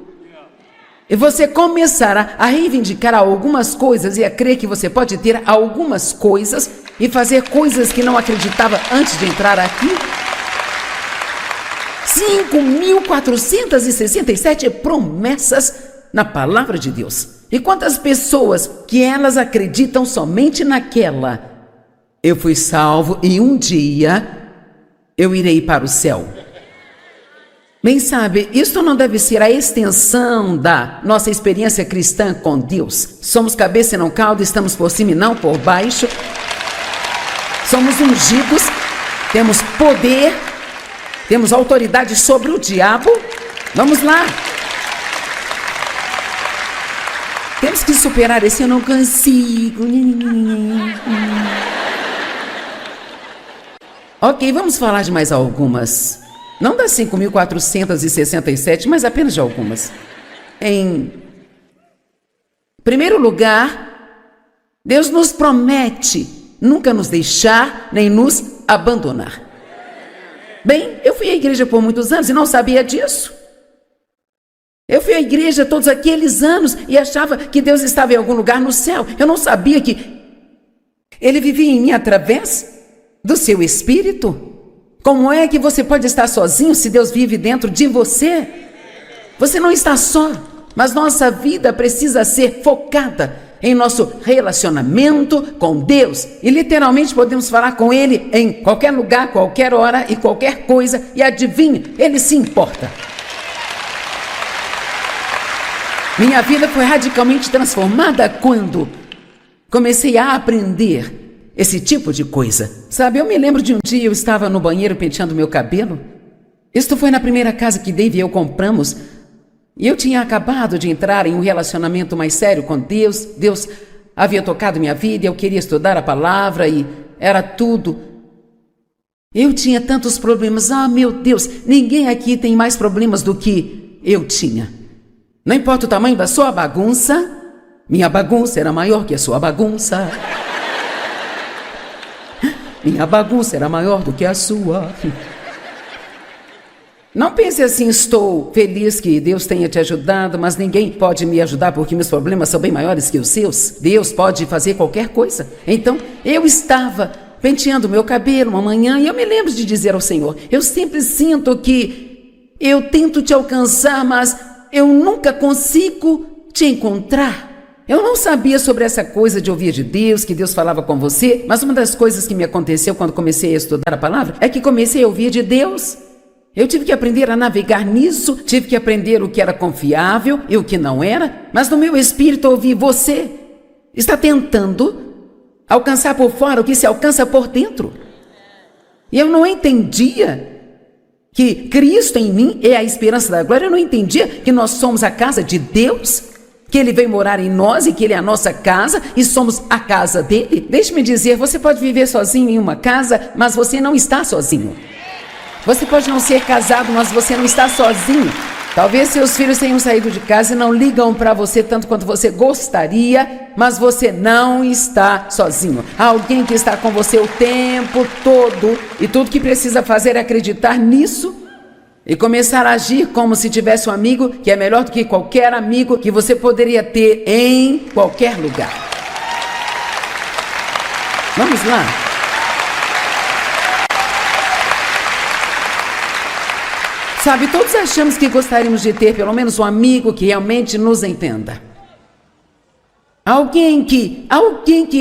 Speaker 1: E você começará a reivindicar algumas coisas e a crer que você pode ter algumas coisas e fazer coisas que não acreditava antes de entrar aqui. 5.467 promessas na palavra de Deus. E quantas pessoas que elas acreditam somente naquela: eu fui salvo e um dia eu irei para o céu. Bem, sabe, isso não deve ser a extensão da nossa experiência cristã com Deus. Somos cabeça e não cauda, estamos por cima e não por baixo. Somos ungidos, temos poder, temos autoridade sobre o diabo. Vamos lá. Temos que superar esse eu não consigo. Ok, vamos falar de mais algumas. Não das 5.467, mas apenas de algumas. Em primeiro lugar, Deus nos promete nunca nos deixar nem nos abandonar. Bem, eu fui à igreja por muitos anos e não sabia disso. Eu fui à igreja todos aqueles anos e achava que Deus estava em algum lugar no céu. Eu não sabia que Ele vivia em mim através do seu Espírito. Como é que você pode estar sozinho se Deus vive dentro de você? Você não está só, mas nossa vida precisa ser focada em nosso relacionamento com Deus. E literalmente podemos falar com Ele em qualquer lugar, qualquer hora e qualquer coisa. E adivinha, Ele se importa. Minha vida foi radicalmente transformada quando comecei a aprender esse tipo de coisa. Sabe, eu me lembro de um dia eu estava no banheiro penteando meu cabelo. Isto foi na primeira casa que Dave e eu compramos. E eu tinha acabado de entrar em um relacionamento mais sério com Deus. Deus havia tocado minha vida, eu queria estudar a palavra e era tudo. Eu tinha tantos problemas. Ah, meu Deus, ninguém aqui tem mais problemas do que eu tinha. Não importa o tamanho da sua bagunça, minha bagunça era maior que a sua bagunça. Minha bagunça era maior do que a sua. Não pense assim: estou feliz que Deus tenha te ajudado, mas ninguém pode me ajudar porque meus problemas são bem maiores que os seus. Deus pode fazer qualquer coisa. Então, eu estava penteando meu cabelo uma manhã e eu me lembro de dizer ao Senhor: eu sempre sinto que eu tento te alcançar, mas eu nunca consigo te encontrar. Eu não sabia sobre essa coisa de ouvir de Deus, que Deus falava com você, mas uma das coisas que me aconteceu quando comecei a estudar a palavra é que comecei a ouvir de Deus. Eu tive que aprender a navegar nisso, tive que aprender o que era confiável e o que não era, mas no meu espírito eu ouvi: você está tentando alcançar por fora o que se alcança por dentro. E eu não entendia que Cristo em mim é a esperança da glória. Eu não entendia que nós somos a casa de Deus, que Ele vem morar em nós e que Ele é a nossa casa e somos a casa dEle. Deixe-me dizer, você pode viver sozinho em uma casa, mas você não está sozinho. Você pode não ser casado, mas você não está sozinho. Talvez seus filhos tenham saído de casa e não ligam para você tanto quanto você gostaria, mas você não está sozinho. Há alguém que está com você o tempo todo e tudo que precisa fazer é acreditar nisso e começar a agir como se tivesse um amigo que é melhor do que qualquer amigo que você poderia ter em qualquer lugar. Vamos lá. Sabe, todos achamos que gostaríamos de ter pelo menos um amigo que realmente nos entenda. Alguém que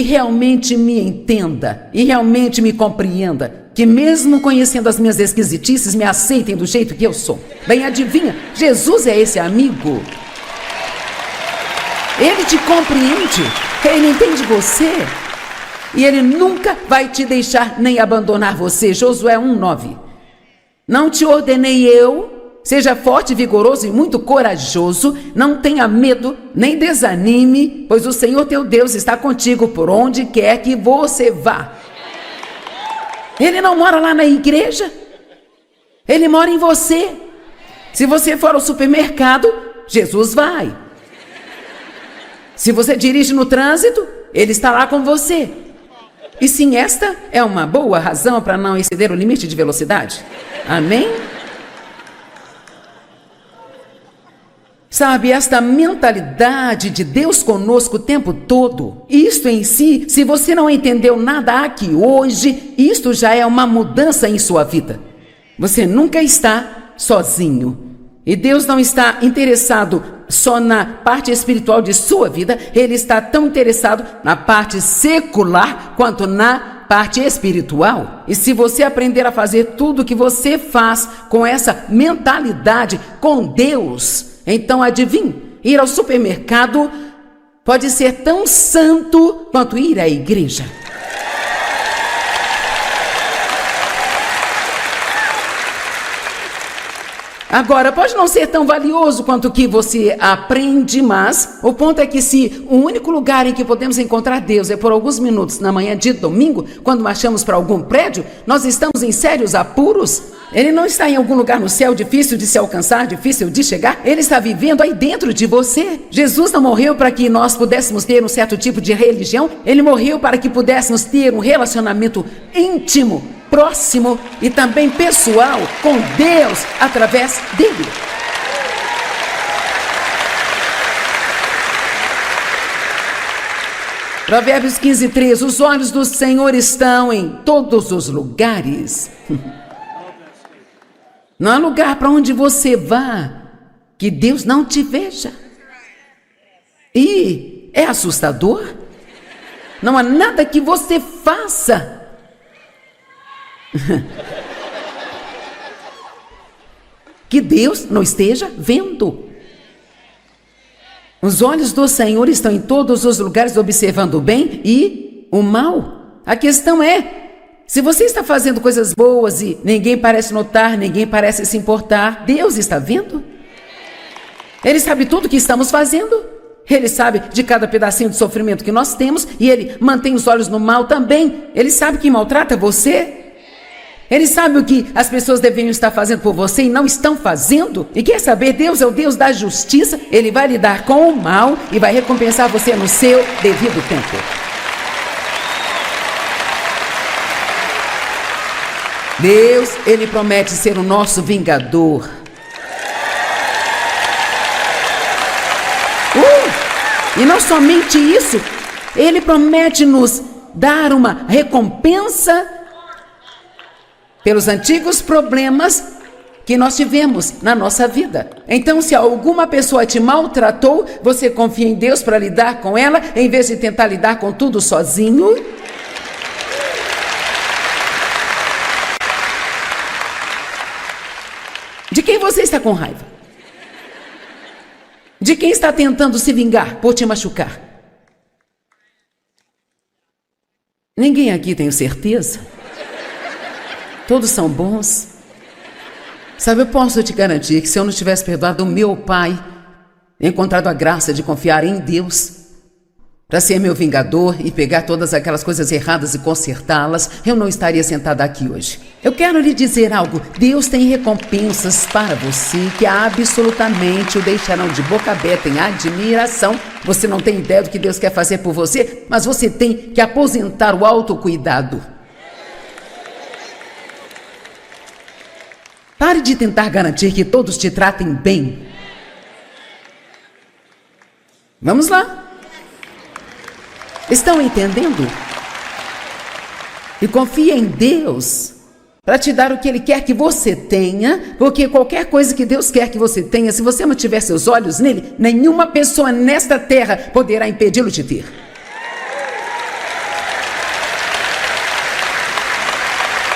Speaker 1: realmente me entenda e realmente me compreenda. Que mesmo conhecendo as minhas esquisitices, me aceitem do jeito que eu sou. Bem, adivinha, Jesus é esse amigo. Ele te compreende, Ele entende você. E Ele nunca vai te deixar nem abandonar você. Josué 1:9. Não te ordenei eu, seja forte, vigoroso e muito corajoso, não tenha medo, nem desanime, pois o Senhor teu Deus está contigo por onde quer que você vá. Ele não mora lá na igreja, Ele mora em você. Se você for ao supermercado, Jesus vai. Se você dirige no trânsito, Ele está lá com você. E sim, esta é uma boa razão para não exceder o limite de velocidade. Amém? Sabe, esta mentalidade de Deus conosco o tempo todo, isto em si, se você não entendeu nada aqui hoje, isto já é uma mudança em sua vida. Você nunca está sozinho. E Deus não está interessado só na parte espiritual de sua vida, Ele está tão interessado na parte secular quanto na parte espiritual. E se você aprender a fazer tudo o que você faz com essa mentalidade com Deus, então adivinhe, ir ao supermercado pode ser tão santo quanto ir à igreja. Agora, pode não ser tão valioso quanto o que você aprende, mas o ponto é que se o único lugar em que podemos encontrar Deus é por alguns minutos na manhã de domingo, quando marchamos para algum prédio, nós estamos em sérios apuros. Ele não está em algum lugar no céu difícil de se alcançar, difícil de chegar. Ele está vivendo aí dentro de você. Jesus não morreu para que nós pudéssemos ter um certo tipo de religião. Ele morreu para que pudéssemos ter um relacionamento íntimo, próximo e também pessoal com Deus através dele. Provérbios 15:3. Os olhos do Senhor estão em todos os lugares. Não há lugar para onde você vá que Deus não te veja. E é assustador. Não há nada que você faça que Deus não esteja vendo. Os olhos do Senhor estão em todos os lugares, observando o bem e o mal. A questão é, se você está fazendo coisas boas e ninguém parece notar, ninguém parece se importar, Deus está vendo? Ele sabe tudo que estamos fazendo. Ele sabe de cada pedacinho de sofrimento que nós temos e Ele mantém os olhos no mal também. Ele sabe quem maltrata você. Ele sabe o que as pessoas deveriam estar fazendo por você e não estão fazendo. E quer saber, Deus é o Deus da justiça. Ele vai lidar com o mal e vai recompensar você no seu devido tempo. Deus, Ele promete ser o nosso vingador. E não somente isso, Ele promete nos dar uma recompensa pelos antigos problemas que nós tivemos na nossa vida. Então, se alguma pessoa te maltratou, você confia em Deus para lidar com ela, em vez de tentar lidar com tudo sozinho. De quem você está com raiva? De quem está tentando se vingar por te machucar? Ninguém aqui tem certeza. Todos são bons. Sabe, eu posso te garantir que se eu não tivesse perdoado o meu pai, encontrado a graça de confiar em Deus para ser meu vingador e pegar todas aquelas coisas erradas e consertá-las, eu não estaria sentada aqui hoje. Eu quero lhe dizer algo. Deus tem recompensas para você que absolutamente o deixarão de boca aberta em admiração. Você não tem ideia do que Deus quer fazer por você, mas você tem que aposentar o autocuidado. Pare de tentar garantir que todos te tratem bem. Vamos lá. Estão entendendo? E confie em Deus para te dar o que Ele quer que você tenha, porque qualquer coisa que Deus quer que você tenha, se você não tiver seus olhos nele, nenhuma pessoa nesta terra poderá impedi-lo de ter.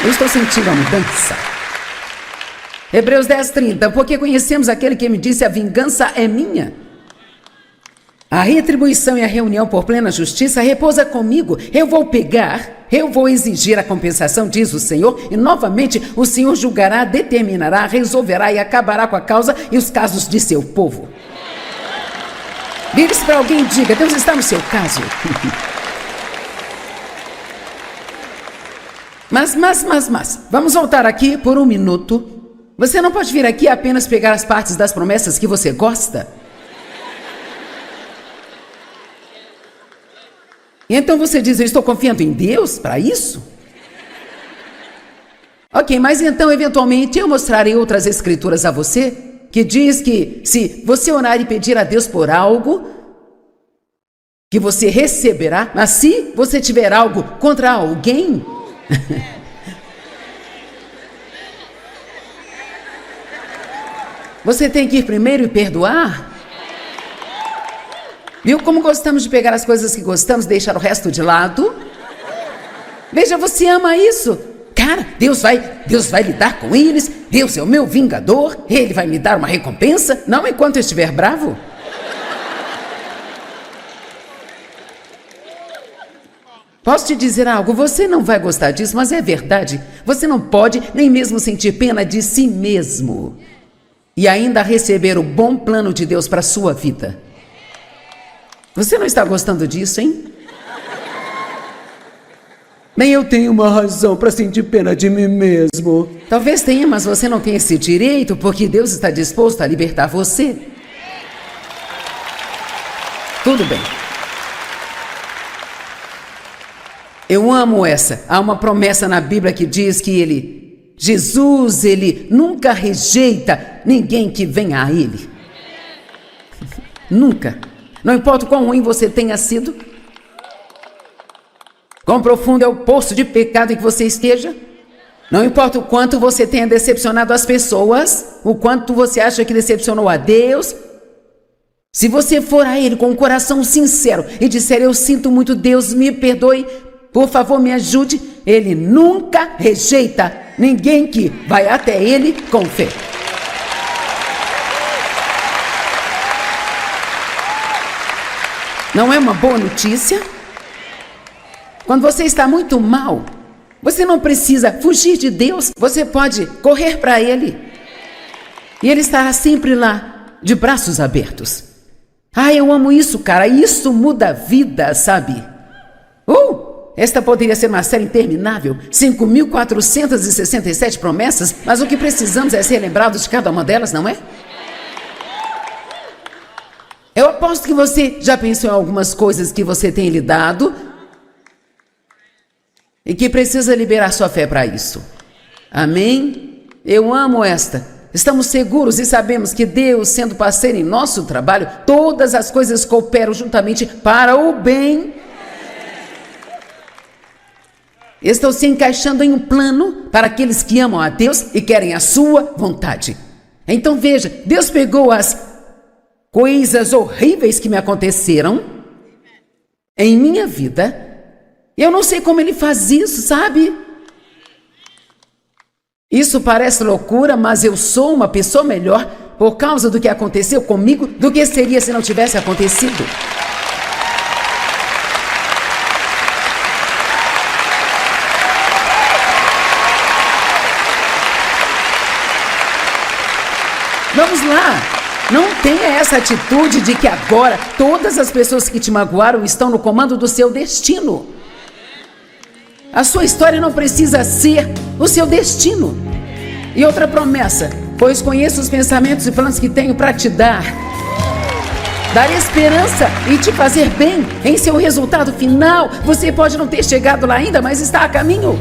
Speaker 1: Eu estou sentindo a mudança. Hebreus 10:30, porque conhecemos aquele que me disse, a vingança é minha. A retribuição e a reunião por plena justiça repousa comigo. Eu vou pegar, eu vou exigir a compensação, diz o Senhor, e novamente o Senhor julgará, determinará, resolverá e acabará com a causa e os casos de seu povo. Vire-se para alguém e diga, Deus está no seu caso. Mas, vamos voltar aqui por um minuto Você não pode vir aqui apenas pegar as partes das promessas que você gosta. E então você diz, eu estou confiando em Deus para isso? Ok, mas então eventualmente eu mostrarei outras escrituras a você que diz que se você orar e pedir a Deus por algo, que você receberá, mas se você tiver algo contra alguém, você tem que ir primeiro e perdoar. Viu como gostamos de pegar as coisas que gostamos e deixar o resto de lado? Veja, você ama isso. Cara, Deus vai lidar com eles. Deus é o meu vingador. Ele vai me dar uma recompensa, não enquanto eu estiver bravo. Posso te dizer algo? Você não vai gostar disso, mas é verdade. Você não pode nem mesmo sentir pena de si mesmo e ainda receber o bom plano de Deus para a sua vida. Você não está gostando disso, hein?
Speaker 2: Nem eu tenho uma razão para sentir pena de mim mesmo.
Speaker 1: Talvez tenha, mas você não tem esse direito, porque Deus está disposto a libertar você. Tudo bem. Eu amo essa. Há uma promessa na Bíblia que diz que Jesus, ele nunca rejeita ninguém que venha a ele. Nunca. Não importa o quão ruim você tenha sido, quão profundo é o poço de pecado em que você esteja, não importa o quanto você tenha decepcionado as pessoas, o quanto você acha que decepcionou a Deus, se você for a Ele com um coração sincero e disser, eu sinto muito, Deus me perdoe, por favor me ajude, Ele nunca rejeita ninguém que vai até Ele com fé. Não é uma boa notícia? Quando você está muito mal, você não precisa fugir de Deus, você pode correr para Ele. E Ele estará sempre lá, de braços abertos. Ah, eu amo isso, cara, isso muda a vida, sabe? Esta poderia ser uma série interminável, 5.467 promessas, mas o que precisamos é ser lembrados de cada uma delas, não é? Eu aposto que você já pensou em algumas coisas que você tem lidado e que precisa liberar sua fé para isso. Amém? Eu amo esta. Estamos seguros e sabemos que Deus, sendo parceiro em nosso trabalho, todas as coisas cooperam juntamente para o bem. Estão se encaixando em um plano para aqueles que amam a Deus e querem a sua vontade. Então veja, Deus pegou as coisas horríveis que me aconteceram em minha vida. Eu não sei como Ele faz isso, sabe? Isso parece loucura, mas eu sou uma pessoa melhor por causa do que aconteceu comigo do que seria se não tivesse acontecido. Vamos lá! Não tenha essa atitude de que agora todas as pessoas que te magoaram estão no comando do seu destino. A sua história não precisa ser o seu destino. E outra promessa, pois conheço os pensamentos e planos que tenho para te dar esperança e te fazer bem em seu resultado final. Você pode não ter chegado lá ainda, mas está a caminho.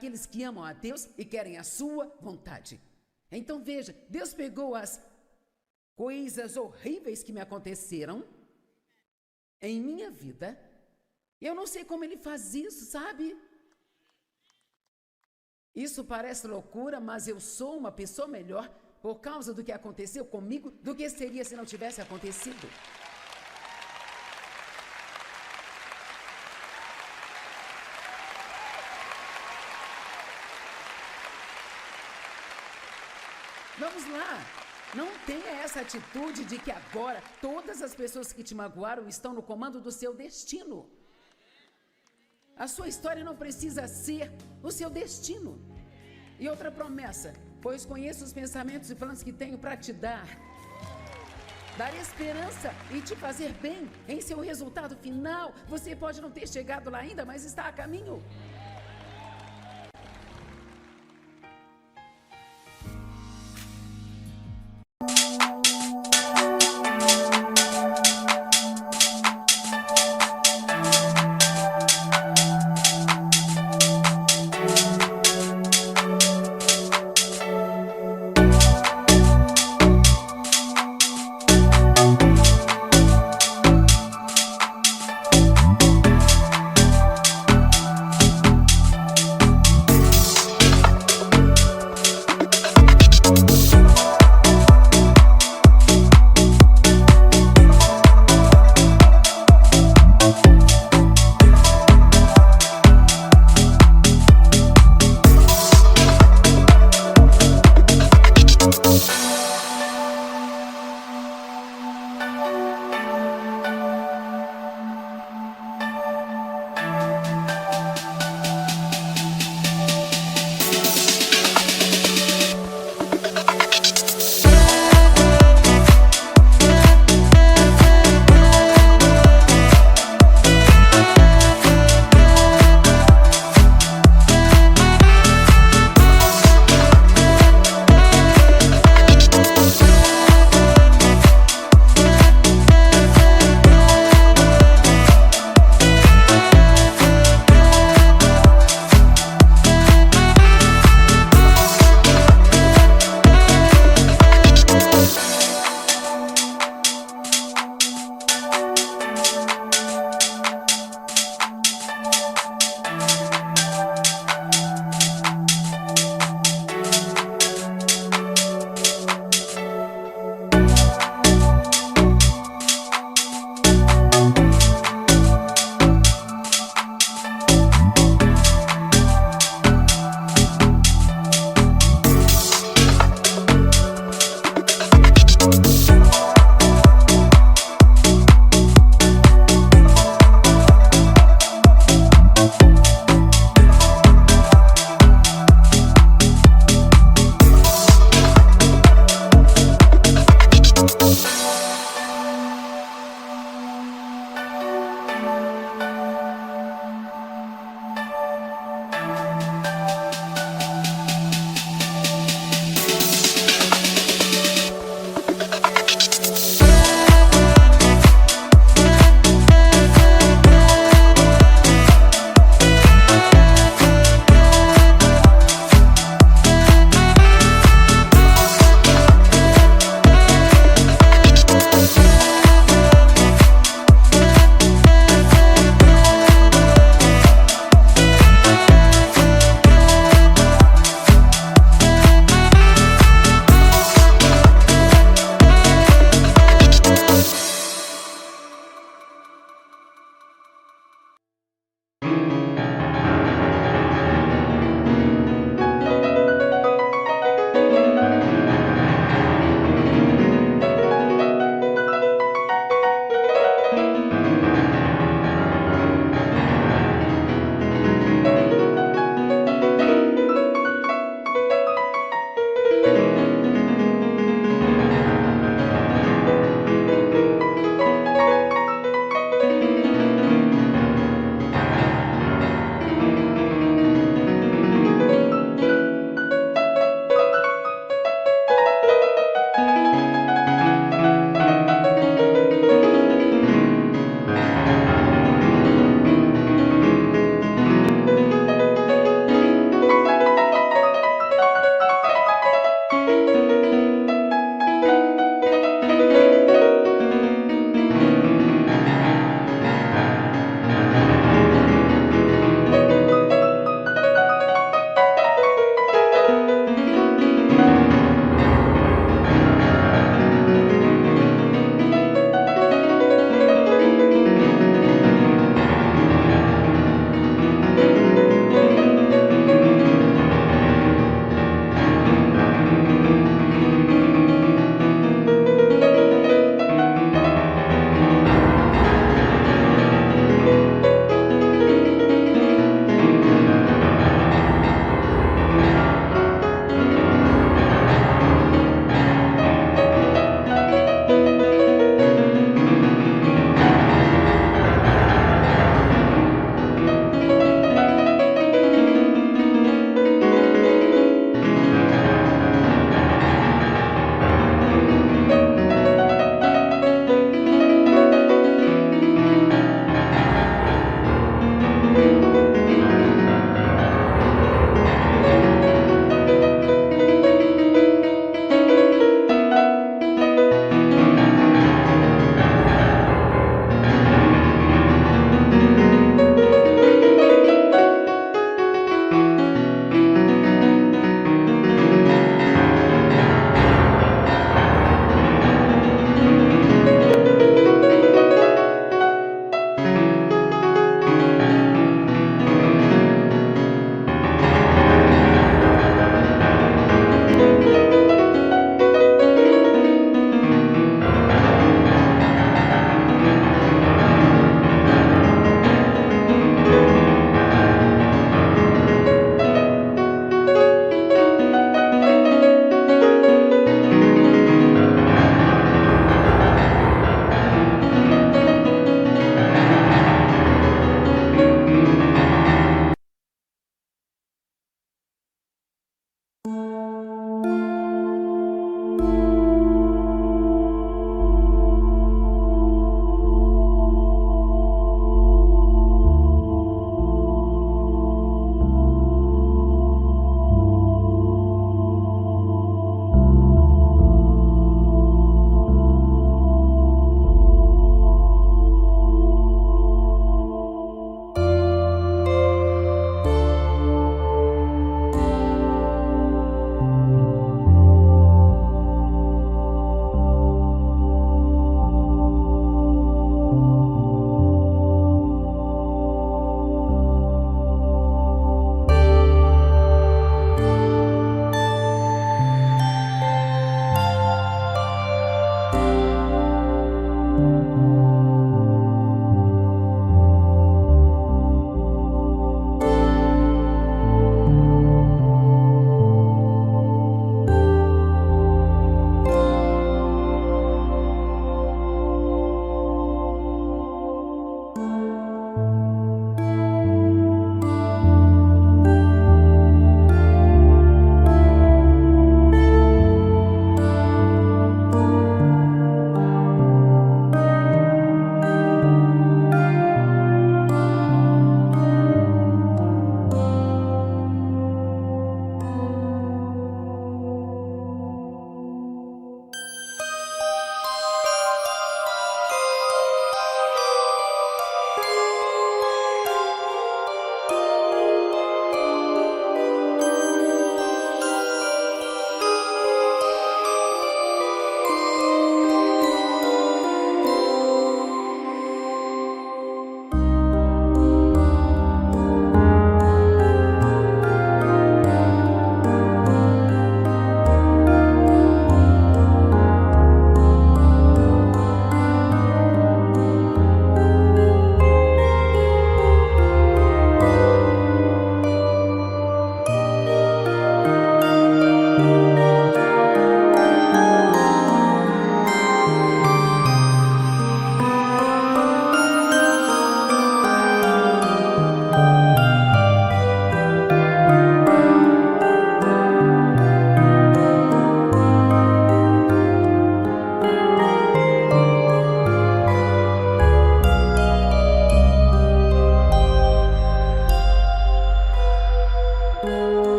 Speaker 1: daqueles que amam a Deus e querem a sua vontade. Então veja, Deus pegou as coisas horríveis que me aconteceram em minha vida. Eu não sei como Ele faz isso, sabe? Isso parece loucura, mas eu sou uma pessoa melhor por causa do que aconteceu comigo do que seria se não tivesse acontecido. Vamos lá, não tenha essa atitude de que agora todas as pessoas que te magoaram estão no comando do seu destino. A sua história não precisa ser o seu destino. E outra promessa, pois conheço os pensamentos e planos que tenho para te dar esperança e te fazer bem em seu resultado final. Você pode não ter chegado lá ainda, mas está a caminho.